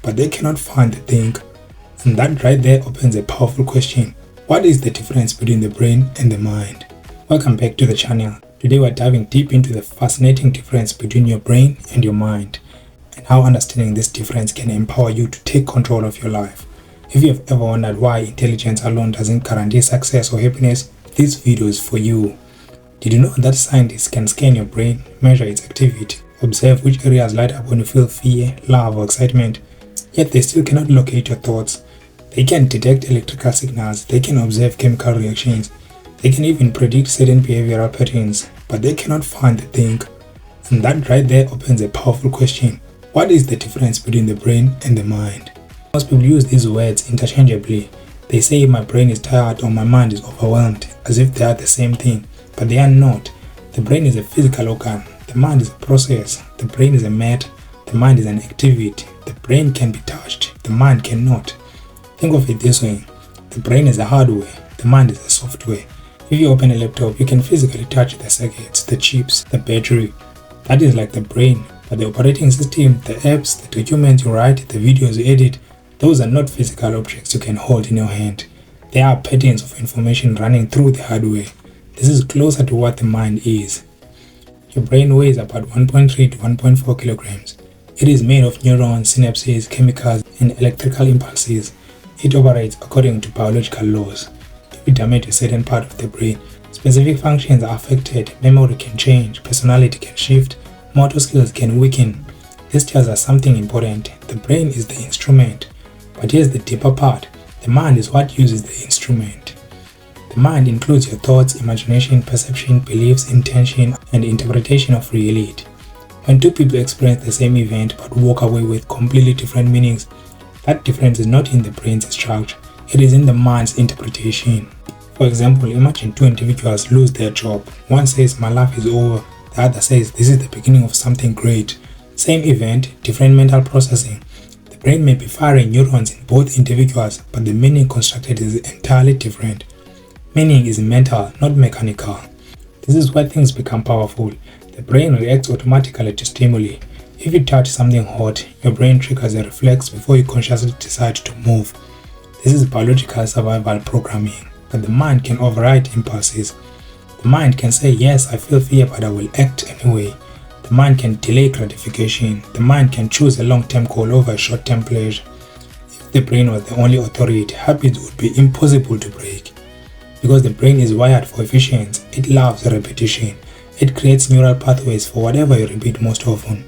but they cannot find the thing. And that right there opens a powerful question. What is the difference between the brain and the mind? Welcome back to the channel. Today we're diving deep into the fascinating difference between your brain and your mind, and how understanding this difference can empower you to take control of your life. If you have ever wondered why intelligence alone doesn't guarantee success or happiness, this video is for you. Did you know that scientists can scan your brain, measure its activity, observe which areas light up when you feel fear, love, or excitement, yet they still cannot locate your thoughts? They can detect electrical signals, they can observe chemical reactions, they can even predict certain behavioral patterns, but they cannot find the thing. And that right there opens a powerful question. What is the difference between the brain and the mind? Most people use these words interchangeably. They say my brain is tired or my mind is overwhelmed, as if they are the same thing, but they are not. The brain is a physical organ, the mind is a process, the brain is a matter, the mind is an activity. The brain can be touched, the mind cannot. Think of it this way, the brain is a hardware, the mind is a software. If you open a laptop, you can physically touch the circuits, the chips, the battery. That is like the brain, but the operating system, the apps, the documents you write, the videos you edit, those are not physical objects you can hold in your hand. They are patterns of information running through the hardware. This is closer to what the mind is. Your brain weighs about 1.3 to 1.4 kilograms. It is made of neurons, synapses, chemicals, and electrical impulses. It operates according to biological laws. If you damage a certain part of the brain, specific functions are affected, memory can change, personality can shift, motor skills can weaken. This tells us something important. The brain is the instrument. But here's the deeper part. The mind is what uses the instrument. The mind includes your thoughts, imagination, perception, beliefs, intention, and interpretation of reality. When two people experience the same event but walk away with completely different meanings, that difference is not in the brain's structure, it is in the mind's interpretation. For example, imagine two individuals lose their job. One says, "My life is over." The other says, "This is the beginning of something great." Same event, different mental processing. The brain may be firing neurons in both individuals, but the meaning constructed is entirely different. Meaning is mental, not mechanical. This is where things become powerful. The brain reacts automatically to stimuli. If you touch something hot, your brain triggers a reflex before you consciously decide to move. This is biological survival programming, but the mind can override impulses. The mind can say, "Yes, I feel fear, but I will act anyway." The mind can delay gratification. The mind can choose a long-term goal over a short-term pleasure. If the brain was the only authority, habits would be impossible to break. Because the brain is wired for efficiency, it loves repetition. It creates neural pathways for whatever you repeat most often.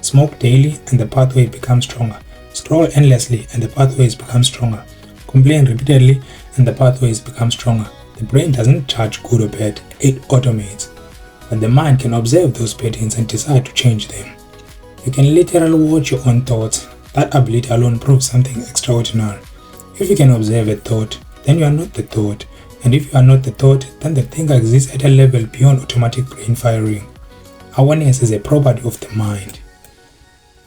Smoke daily and the pathway becomes stronger. Scroll endlessly and the pathways become stronger. Complain repeatedly and the pathways become stronger. The brain doesn't judge good or bad, it automates. But the mind can observe those patterns and decide to change them. You can literally watch your own thoughts. That ability alone proves something extraordinary. If you can observe a thought, then you are not the thought. And if you are not the thought, then the thing exists at a level beyond automatic brain firing. Awareness is a property of the mind.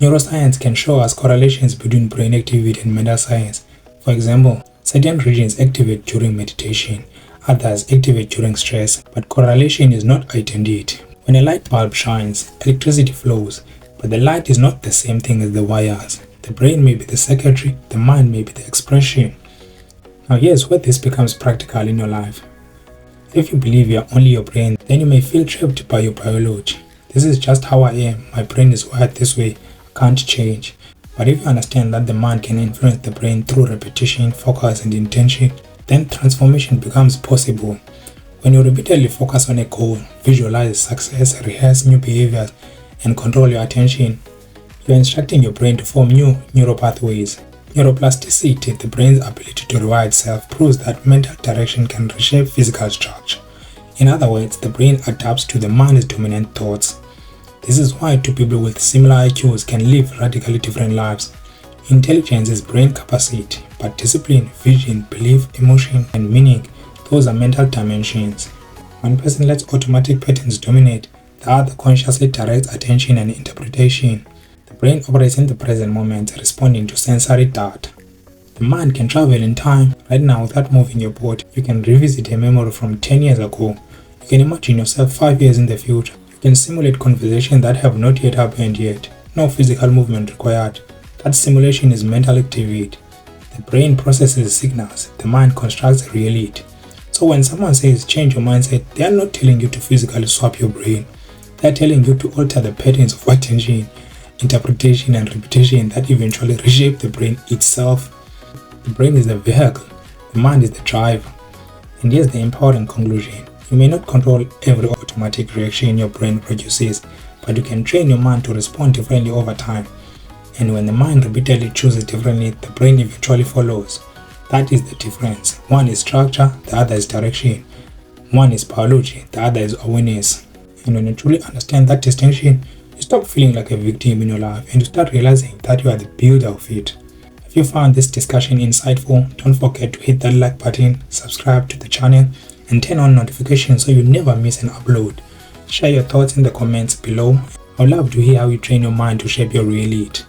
Neuroscience can show us correlations between brain activity and mental science. For example, certain regions activate during meditation, others activate during stress, but correlation is not identity. When a light bulb shines, electricity flows, but the light is not the same thing as the wires. The brain may be the circuitry, the mind may be the expression. Now here's where this becomes practical in your life. If you believe you're only your brain, then you may feel trapped by your biology. This is just how I am, my brain is wired this way, I can't change. But if you understand that the mind can influence the brain through repetition, focus, and intention, then transformation becomes possible. When you repeatedly focus on a goal, visualize success, rehearse new behaviors, and control your attention, you're instructing your brain to form new neural pathways. Neuroplasticity, the brain's ability to rewire itself, proves that mental direction can reshape physical structure. In other words, the brain adapts to the mind's dominant thoughts. This is why two people with similar IQs can live radically different lives. Intelligence is brain capacity, but discipline, vision, belief, emotion, and meaning, those are mental dimensions. One person lets automatic patterns dominate, the other consciously directs attention and interpretation. The brain operates in the present moment, responding to sensory data. The mind can travel in time. Right now, without moving your body, you can revisit a memory from 10 years ago. You can imagine yourself 5 years in the future. You can simulate conversations that have not yet happened yet. No physical movement required. That stimulation is mental activity. The brain processes signals, the mind constructs a reality. So when someone says change your mindset, they are not telling you to physically swap your brain. They are telling you to alter the patterns of attention, interpretation and repetition that eventually reshape the brain itself. The brain is the vehicle, the mind is the driver. And here's the important conclusion. You may not control every automatic reaction your brain produces, but you can train your mind to respond differently over time. And when the mind repeatedly chooses differently, the brain eventually follows. That is the difference. One is structure, the other is direction. One is biology, the other is awareness. And when you truly understand that distinction, you stop feeling like a victim in your life and you start realizing that you are the builder of it. If you found this discussion insightful, don't forget to hit that like button, subscribe to the channel, and turn on notifications so you never miss an upload. Share your thoughts in the comments below. I would love to hear how you train your mind to shape your reality.